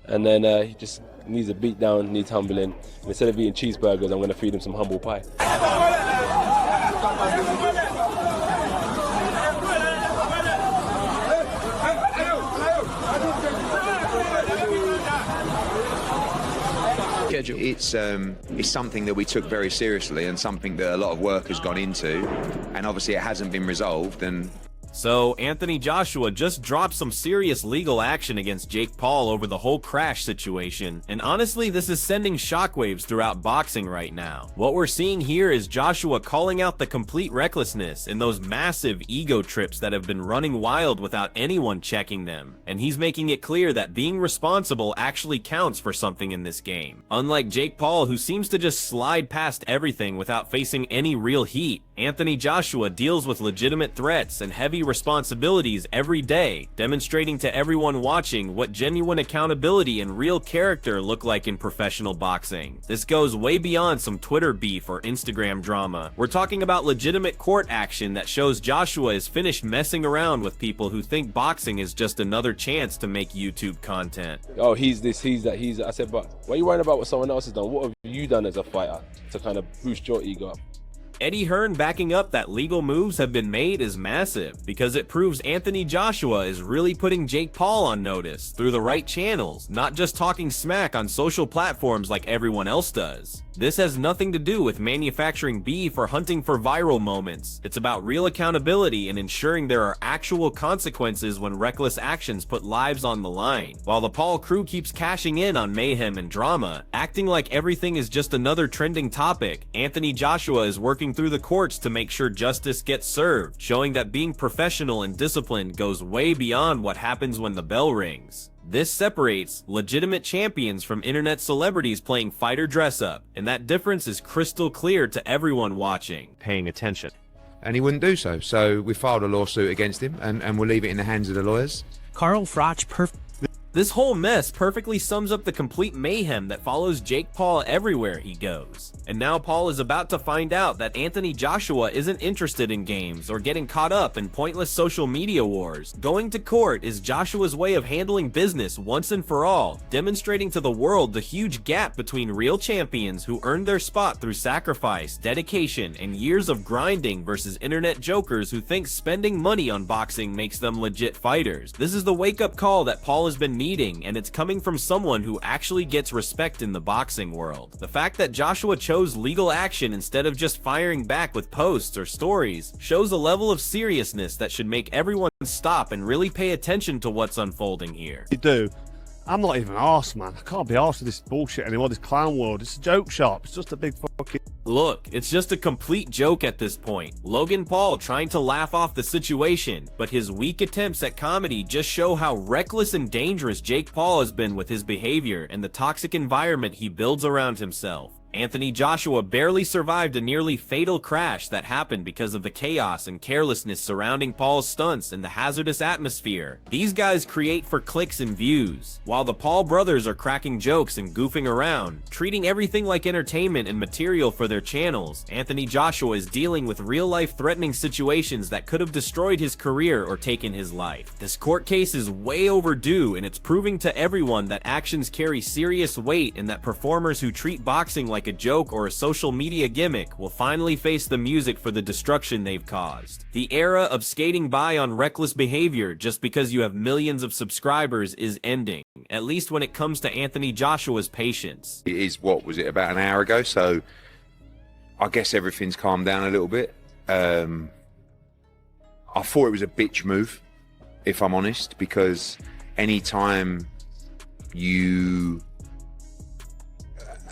and then he just needs a beat down, needs humbling. And instead of eating cheeseburgers, I'm going to feed him some humble pie. It's something that we took very seriously and something that a lot of work has gone into, and obviously it hasn't been resolved. And so, Anthony Joshua just dropped some serious legal action against Jake Paul over the whole crash situation, and honestly, this is sending shockwaves throughout boxing right now. What we're seeing here is Joshua calling out the complete recklessness and those massive ego trips that have been running wild without anyone checking them, and he's making it clear that being responsible actually counts for something in this game. Unlike Jake Paul, who seems to just slide past everything without facing any real heat, Anthony Joshua deals with legitimate threats and heavy responsibilities every day, demonstrating to everyone watching what genuine accountability and real character look like in professional boxing. This goes way beyond some Twitter beef or Instagram drama. We're talking about legitimate court action that shows Joshua is finished messing around with people who think boxing is just another chance to make YouTube content. Oh, he's this, he's that, he's that. I said, but why are you worrying about what someone else has done? What have you done as a fighter to kind of boost your ego up? Eddie Hearn backing up that legal moves have been made is massive, because it proves Anthony Joshua is really putting Jake Paul on notice through the right channels, not just talking smack on social platforms like everyone else does. This has nothing to do with manufacturing beef or hunting for viral moments. It's about real accountability and ensuring there are actual consequences when reckless actions put lives on the line. While the Paul crew keeps cashing in on mayhem and drama, acting like everything is just another trending topic, Anthony Joshua is working through the courts to make sure justice gets served, showing that being professional and disciplined goes way beyond what happens when the bell rings. This separates legitimate champions from internet celebrities playing fighter dress-up, and that difference is crystal clear to everyone watching, paying attention. And he wouldn't do so. So we filed a lawsuit against him, and we'll leave it in the hands of the lawyers. Carl Froch This whole mess perfectly sums up the complete mayhem that follows Jake Paul everywhere he goes. And now Paul is about to find out that Anthony Joshua isn't interested in games or getting caught up in pointless social media wars. Going to court is Joshua's way of handling business once and for all, demonstrating to the world the huge gap between real champions who earned their spot through sacrifice, dedication, and years of grinding versus internet jokers who think spending money on boxing makes them legit fighters. This is the wake-up call that Paul has been needing, and it's coming from someone who actually gets respect in the boxing world. The fact that Joshua chose legal action instead of just firing back with posts or stories shows a level of seriousness that should make everyone stop and really pay attention to what's unfolding here. You do. I'm not even arsed, man. I can't be arsed with this bullshit anymore, this clown world. It's a joke shop. It's just a big fucking... Look, it's just a complete joke at this point. Logan Paul trying to laugh off the situation, but his weak attempts at comedy just show how reckless and dangerous Jake Paul has been with his behavior and the toxic environment he builds around himself. Anthony Joshua barely survived a nearly fatal crash that happened because of the chaos and carelessness surrounding Paul's stunts and the hazardous atmosphere. These guys create for clicks and views, while the Paul brothers are cracking jokes and goofing around, treating everything like entertainment and material for their channels. Anthony Joshua is dealing with real-life threatening situations that could have destroyed his career or taken his life. This court case is way overdue, and it's proving to everyone that actions carry serious weight and that performers who treat boxing like a joke or a social media gimmick will finally face the music for the destruction they've caused. The era of skating by on reckless behavior just because you have millions of subscribers is ending, at least when it comes to Anthony Joshua's patience. It is, what was it, about an hour ago, so I guess everything's calmed down a little bit. I thought it was a bitch move, if I'm honest, because anytime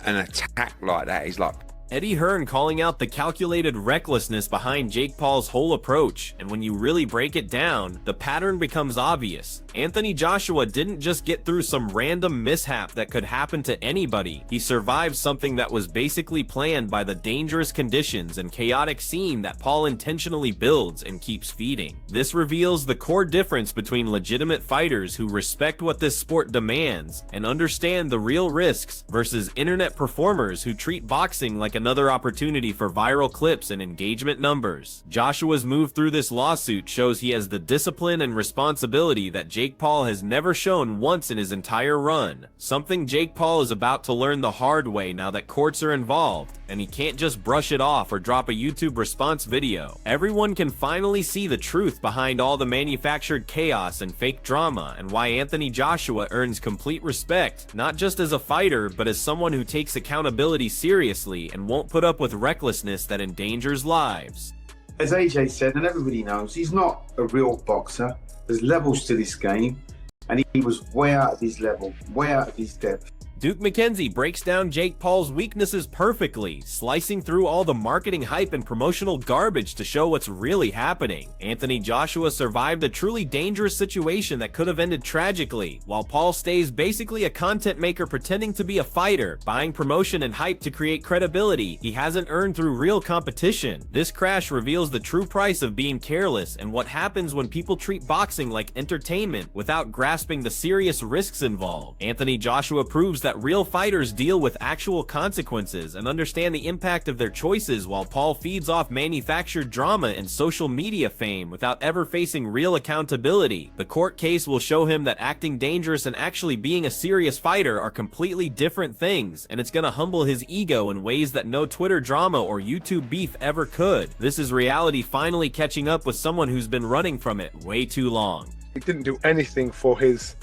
an attack like that is like... Eddie Hearn calling out the calculated recklessness behind Jake Paul's whole approach, and when you really break it down, the pattern becomes obvious. Anthony Joshua didn't just get through some random mishap that could happen to anybody. He survived something that was basically planned by the dangerous conditions and chaotic scene that Paul intentionally builds and keeps feeding. This reveals the core difference between legitimate fighters who respect what this sport demands and understand the real risks versus internet performers who treat boxing like an another opportunity for viral clips and engagement numbers. Joshua's move through this lawsuit shows he has the discipline and responsibility that Jake Paul has never shown once in his entire run. Something Jake Paul is about to learn the hard way now that courts are involved, and he can't just brush it off or drop a YouTube response video. Everyone can finally see the truth behind all the manufactured chaos and fake drama, and why Anthony Joshua earns complete respect, not just as a fighter, but as someone who takes accountability seriously and won't put up with recklessness that endangers lives. As AJ said, and everybody knows, he's not a real boxer. There's levels to this game, and he was way out of his level, way out of his depth. Duke McKenzie breaks down Jake Paul's weaknesses perfectly, slicing through all the marketing hype and promotional garbage to show what's really happening. Anthony Joshua survived a truly dangerous situation that could have ended tragically, while Paul stays basically a content maker pretending to be a fighter, buying promotion and hype to create credibility he hasn't earned through real competition. This crash reveals the true price of being careless and what happens when people treat boxing like entertainment without grasping the serious risks involved. Anthony Joshua proves that real fighters deal with actual consequences and understand the impact of their choices, while Paul feeds off manufactured drama and social media fame without ever facing real accountability. The court case will show him that acting dangerous and actually being a serious fighter are completely different things, and it's gonna humble his ego in ways that no Twitter drama or YouTube beef ever could. This is reality finally catching up with someone who's been running from it way too long. He didn't do anything for his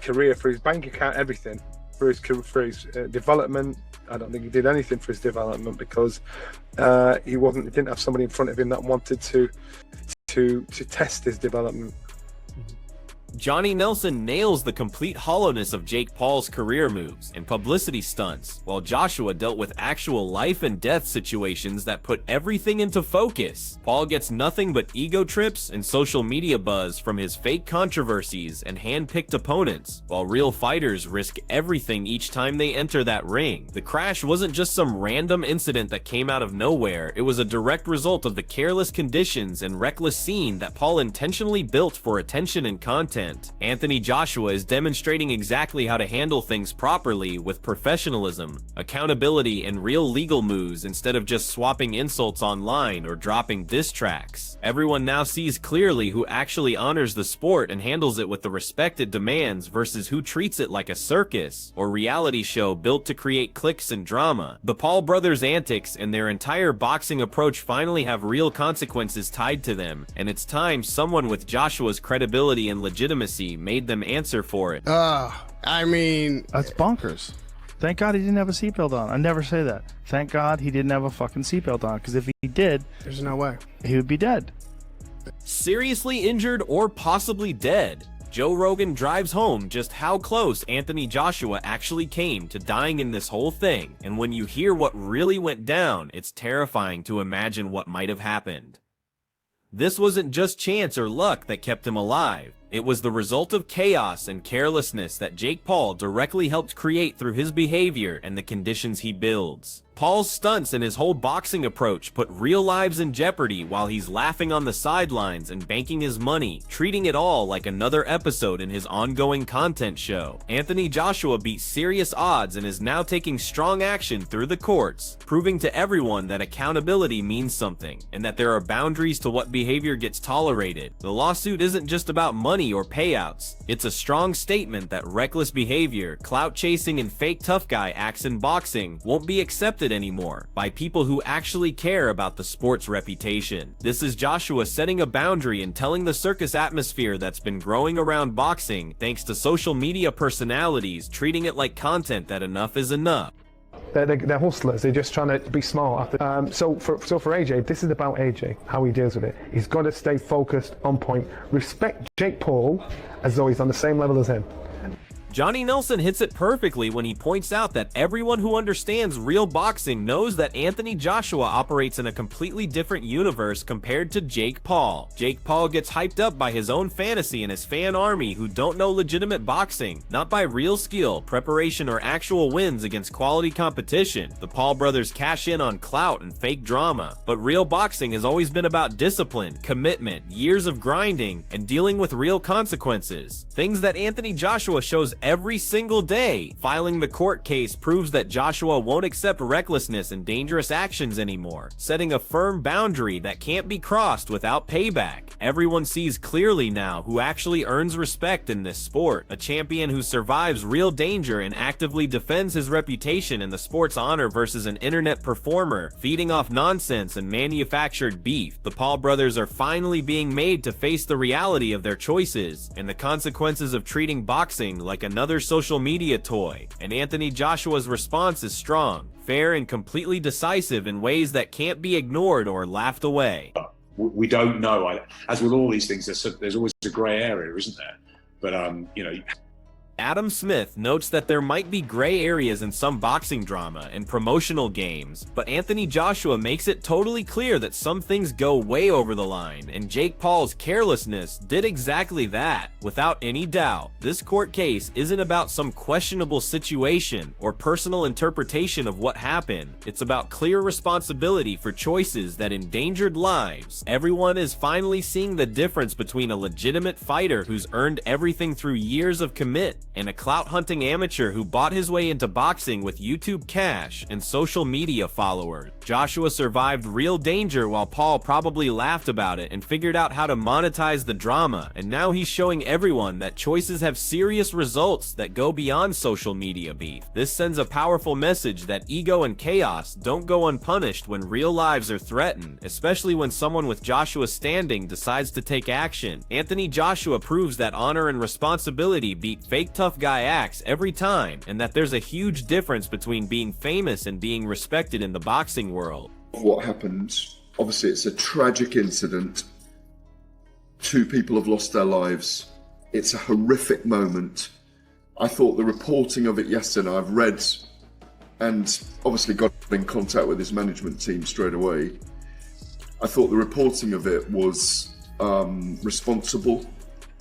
career, for his bank account, everything. For his development. I don't think he did anything for his development because he didn't have somebody in front of him that wanted to test his development. Johnny Nelson nails the complete hollowness of Jake Paul's career moves and publicity stunts, while Joshua dealt with actual life and death situations that put everything into focus. Paul gets nothing but ego trips and social media buzz from his fake controversies and hand-picked opponents, while real fighters risk everything each time they enter that ring. The crash wasn't just some random incident that came out of nowhere, it was a direct result of the careless conditions and reckless scene that Paul intentionally built for attention and content. Anthony Joshua is demonstrating exactly how to handle things properly with professionalism, accountability, and real legal moves instead of just swapping insults online or dropping diss tracks. Everyone now sees clearly who actually honors the sport and handles it with the respect it demands versus who treats it like a circus or reality show built to create clicks and drama. The Paul brothers' antics and their entire boxing approach finally have real consequences tied to them, and it's time someone with Joshua's credibility and legitimacy made them answer for it. I mean, that's bonkers. Thank God he didn't have a seatbelt on. I never say that. Thank God he didn't have a fucking seatbelt on, because if he did, there's no way he would be dead. Seriously injured or possibly dead. Joe Rogan drives home just how close Anthony Joshua actually came to dying in this whole thing, and when you hear what really went down, it's terrifying to imagine what might have happened. This wasn't just chance or luck that kept him alive. It was the result of chaos and carelessness that Jake Paul directly helped create through his behavior and the conditions he builds. Paul's stunts and his whole boxing approach put real lives in jeopardy while he's laughing on the sidelines and banking his money, treating it all like another episode in his ongoing content show. Anthony Joshua beat serious odds and is now taking strong action through the courts, proving to everyone that accountability means something and that there are boundaries to what behavior gets tolerated. The lawsuit isn't just about money or payouts. It's a strong statement that reckless behavior, clout chasing, and fake tough guy acts in boxing won't be accepted anymore by people who actually care about the sport's reputation. This is Joshua setting a boundary and telling the circus atmosphere that's been growing around boxing thanks to social media personalities treating it like content that enough is enough. They're hustlers. They're just trying to be smart. So for AJ, this is about AJ, how he deals with it. He's got to stay focused, on point. Respect Jake Paul as though he's on the same level as him. Johnny Nelson hits it perfectly when he points out that everyone who understands real boxing knows that Anthony Joshua operates in a completely different universe compared to Jake Paul. Jake Paul gets hyped up by his own fantasy and his fan army who don't know legitimate boxing, not by real skill, preparation, or actual wins against quality competition. The Paul brothers cash in on clout and fake drama, but real boxing has always been about discipline, commitment, years of grinding, and dealing with real consequences. Things that Anthony Joshua shows every single day. Filing the court case proves that Joshua won't accept recklessness and dangerous actions anymore, setting a firm boundary that can't be crossed without payback. Everyone sees clearly now who actually earns respect in this sport, a champion who survives real danger and actively defends his reputation in the sport's honor versus an internet performer feeding off nonsense and manufactured beef. The Paul brothers are finally being made to face the reality of their choices and the consequences of treating boxing like another social media toy. And Anthony Joshua's response is strong, fair, and completely decisive in ways that can't be ignored or laughed away. We don't know. As with all these things, there's always a grey area, isn't there? But Adam Smith notes that there might be gray areas in some boxing drama and promotional games, but Anthony Joshua makes it totally clear that some things go way over the line, and Jake Paul's carelessness did exactly that. Without any doubt, this court case isn't about some questionable situation or personal interpretation of what happened. It's about clear responsibility for choices that endangered lives. Everyone is finally seeing the difference between a legitimate fighter who's earned everything through years of commit and a clout-hunting amateur who bought his way into boxing with YouTube cash and social media followers. Joshua survived real danger while Paul probably laughed about it and figured out how to monetize the drama, and now he's showing everyone that choices have serious results that go beyond social media beef. This sends a powerful message that ego and chaos don't go unpunished when real lives are threatened, especially when someone with Joshua's standing decides to take action. Anthony Joshua proves that honor and responsibility beat fake tough guy acts every time, and that there's a huge difference between being famous and being respected in the boxing world. What happened, obviously it's a tragic incident. 2 people have lost their lives. It's a horrific moment. I thought the reporting of it yesterday, I've read and obviously got in contact with his management team straight away. I thought the reporting of it was responsible,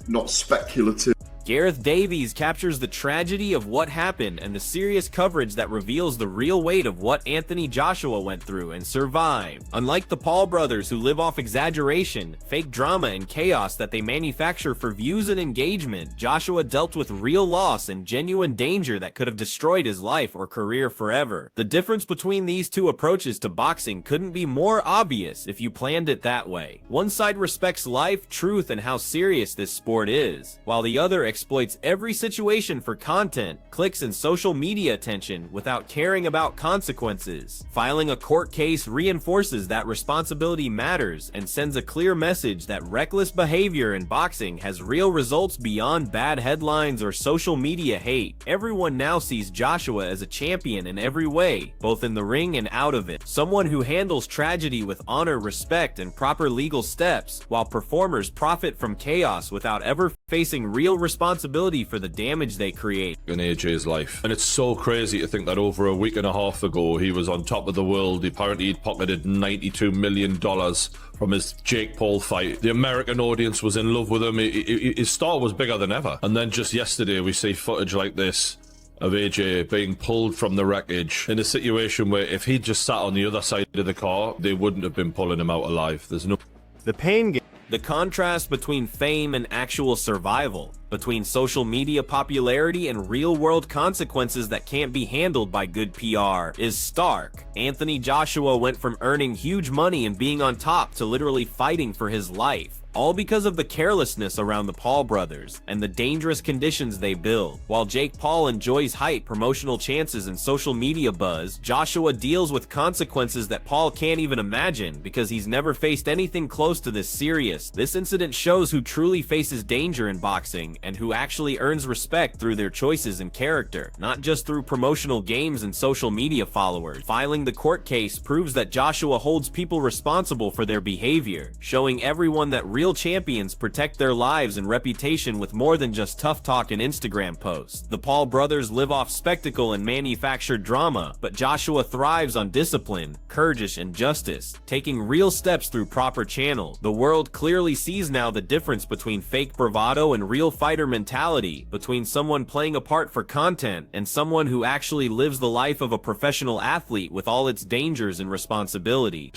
not speculative. Gareth Davies captures the tragedy of what happened and the serious coverage that reveals the real weight of what Anthony Joshua went through and survived. Unlike the Paul brothers who live off exaggeration, fake drama, and chaos that they manufacture for views and engagement, Joshua dealt with real loss and genuine danger that could have destroyed his life or career forever. The difference between these two approaches to boxing couldn't be more obvious if you planned it that way. One side respects life, truth, and how serious this sport is, while the other exploits every situation for content, clicks, and social media attention without caring about consequences. Filing a court case reinforces that responsibility matters and sends a clear message that reckless behavior in boxing has real results beyond bad headlines or social media hate. Everyone now sees Joshua as a champion in every way, both in the ring and out of it. Someone who handles tragedy with honor, respect, and proper legal steps, while performers profit from chaos without ever facing real responsibility for the damage they create. In AJ's life. And it's so crazy to think that over a week and a half ago, he was on top of the world. Apparently he'd pocketed $92 million from his Jake Paul fight. The American audience was in love with him. His star was bigger than ever. And then just yesterday, we see footage like this of AJ being pulled from the wreckage in a situation where if he'd just sat on the other side of the car, they wouldn't have been pulling him out alive. There's no... The pain game. The contrast between fame and actual survival, between social media popularity and real-world consequences that can't be handled by good PR, is stark. Anthony Joshua went from earning huge money and being on top to literally fighting for his life, all because of the carelessness around the Paul brothers and the dangerous conditions they build. While Jake Paul enjoys hype, promotional chances, and social media buzz, Joshua deals with consequences that Paul can't even imagine because he's never faced anything close to this serious. This incident shows who truly faces danger in boxing and who actually earns respect through their choices and character, not just through promotional games and social media followers. Filing the court case proves that Joshua holds people responsible for their behavior, showing everyone that real champions protect their lives and reputation with more than just tough talk and Instagram posts. The Paul brothers live off spectacle and manufactured drama, but Joshua thrives on discipline, courage, and justice, taking real steps through proper channels. The world clearly sees now the difference between fake bravado and real fighter mentality, between someone playing a part for content and someone who actually lives the life of a professional athlete with all its dangers and responsibility.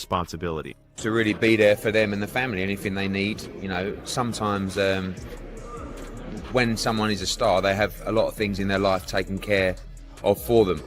To really be there for them and the family, anything they need. You know, sometimes when someone is a star, they have a lot of things in their life taken care of for them.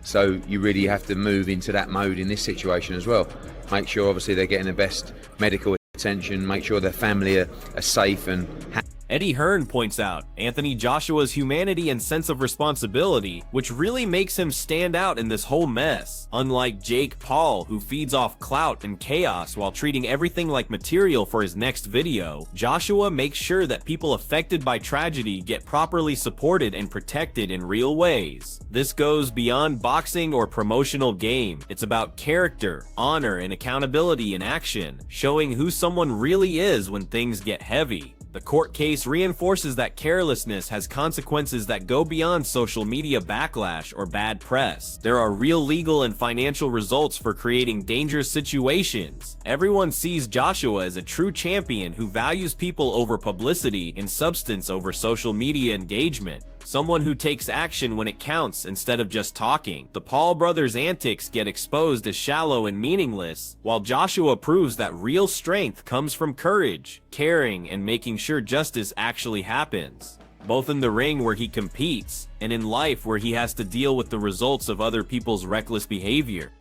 So you really have to move into that mode in this situation as well. Make sure, obviously, they're getting the best medical attention, make sure their family are safe and happy. Eddie Hearn points out Anthony Joshua's humanity and sense of responsibility, which really makes him stand out in this whole mess. Unlike Jake Paul, who feeds off clout and chaos while treating everything like material for his next video, Joshua makes sure that people affected by tragedy get properly supported and protected in real ways. This goes beyond boxing or promotional game. It's about character, honor, and accountability in action, showing who someone really is when things get heavy. The court case reinforces that carelessness has consequences that go beyond social media backlash or bad press. There are real legal and financial results for creating dangerous situations. Everyone sees Joshua as a true champion who values people over publicity and substance over social media engagement. Someone who takes action when it counts instead of just talking. The Paul brothers' antics get exposed as shallow and meaningless, while Joshua proves that real strength comes from courage, caring, and making sure justice actually happens. Both in the ring where he competes, and in life where he has to deal with the results of other people's reckless behavior.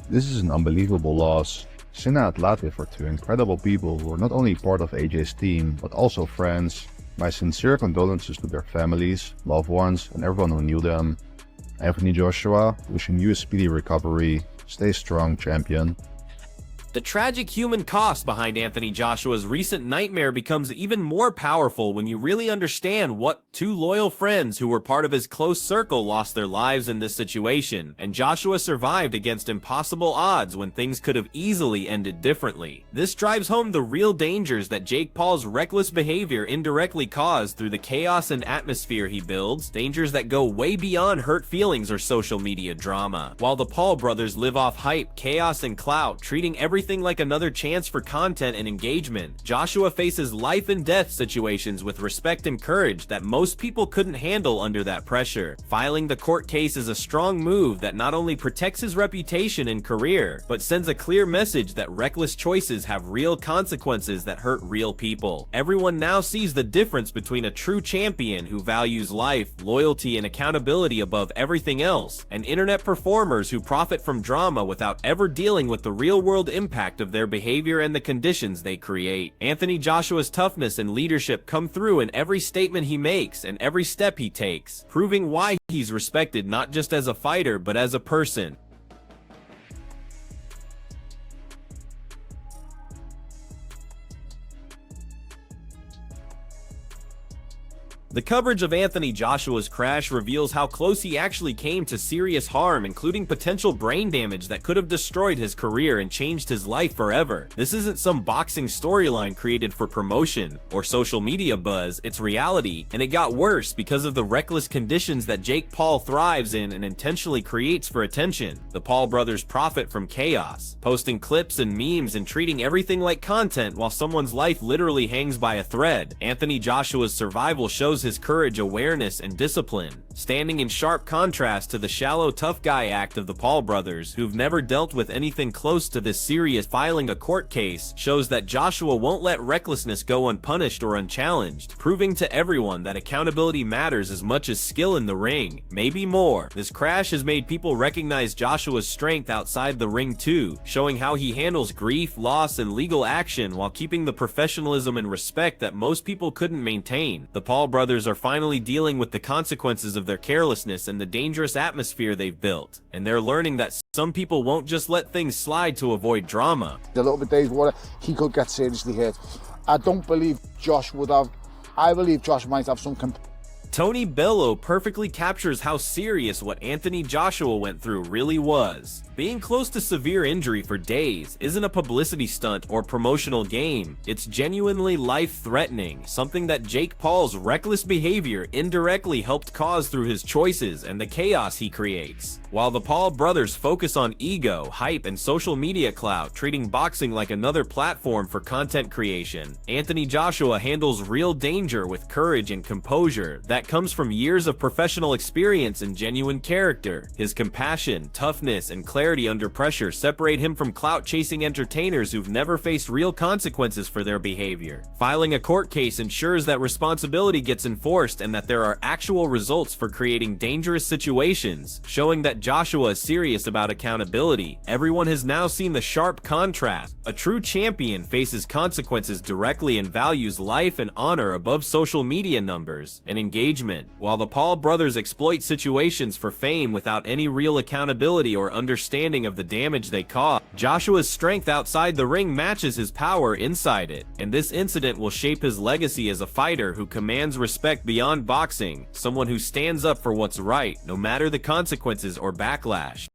This is an unbelievable loss. Sinna and Latif are two incredible people who are not only part of AJ's team, but also friends. My sincere condolences to their families, loved ones, and everyone who knew them. Anthony Joshua, wishing you a speedy recovery. Stay strong, champion. The tragic human cost behind Anthony Joshua's recent nightmare becomes even more powerful when you really understand what two loyal friends who were part of his close circle lost their lives in this situation, and Joshua survived against impossible odds when things could have easily ended differently. This drives home the real dangers that Jake Paul's reckless behavior indirectly caused through the chaos and atmosphere he builds, dangers that go way beyond hurt feelings or social media drama. While the Paul brothers live off hype, chaos, and clout, treating everything like another chance for content and engagement, Joshua faces life and death situations with respect and courage that most people couldn't handle under that pressure. Filing the court case is a strong move that not only protects his reputation and career, but sends a clear message that reckless choices have real consequences that hurt real people. Everyone now sees the difference between a true champion who values life, loyalty, and accountability above everything else, and internet performers who profit from drama without ever dealing with the real-world impact of their behavior and the conditions they create. Anthony Joshua's toughness and leadership come through in every statement he makes and every step he takes, proving why he's respected not just as a fighter but as a person. The coverage of Anthony Joshua's crash reveals how close he actually came to serious harm, including potential brain damage that could have destroyed his career and changed his life forever. This isn't some boxing storyline created for promotion or social media buzz, it's reality, and it got worse because of the reckless conditions that Jake Paul thrives in and intentionally creates for attention. The Paul brothers profit from chaos, posting clips and memes and treating everything like content while someone's life literally hangs by a thread. Anthony Joshua's survival shows his courage, awareness, and discipline, standing in sharp contrast to the shallow tough guy act of the Paul brothers, who've never dealt with anything close to this serious. Filing a court case shows that Joshua won't let recklessness go unpunished or unchallenged, proving to everyone that accountability matters as much as skill in the ring, maybe more. This crash has made people recognize Joshua's strength outside the ring too, showing how he handles grief, loss, and legal action while keeping the professionalism and respect that most people couldn't maintain. The Paul brothers are finally dealing with the consequences of their carelessness and the dangerous atmosphere they've built, and they're learning that some people won't just let things slide to avoid drama. A little bit days water, he could get seriously hurt. I don't believe Josh would have. I believe Josh might have some. Tony Bello perfectly captures how serious what Anthony Joshua went through really was. Being close to severe injury for days isn't a publicity stunt or promotional game. It's genuinely life-threatening, something that Jake Paul's reckless behavior indirectly helped cause through his choices and the chaos he creates. While the Paul brothers focus on ego, hype, and social media clout, treating boxing like another platform for content creation, Anthony Joshua handles real danger with courage and composure that that comes from years of professional experience and genuine character. His compassion, toughness, and clarity under pressure separate him from clout-chasing entertainers who've never faced real consequences for their behavior. Filing a court case ensures that responsibility gets enforced and that there are actual results for creating dangerous situations, showing that Joshua is serious about accountability. Everyone has now seen the sharp contrast. A true champion faces consequences directly and values life and honor above social media numbers and engagement, while the Paul brothers exploit situations for fame without any real accountability or understanding of the damage they cause. Joshua's strength outside the ring matches his power inside it, and this incident will shape his legacy as a fighter who commands respect beyond boxing, someone who stands up for what's right, no matter the consequences or backlash.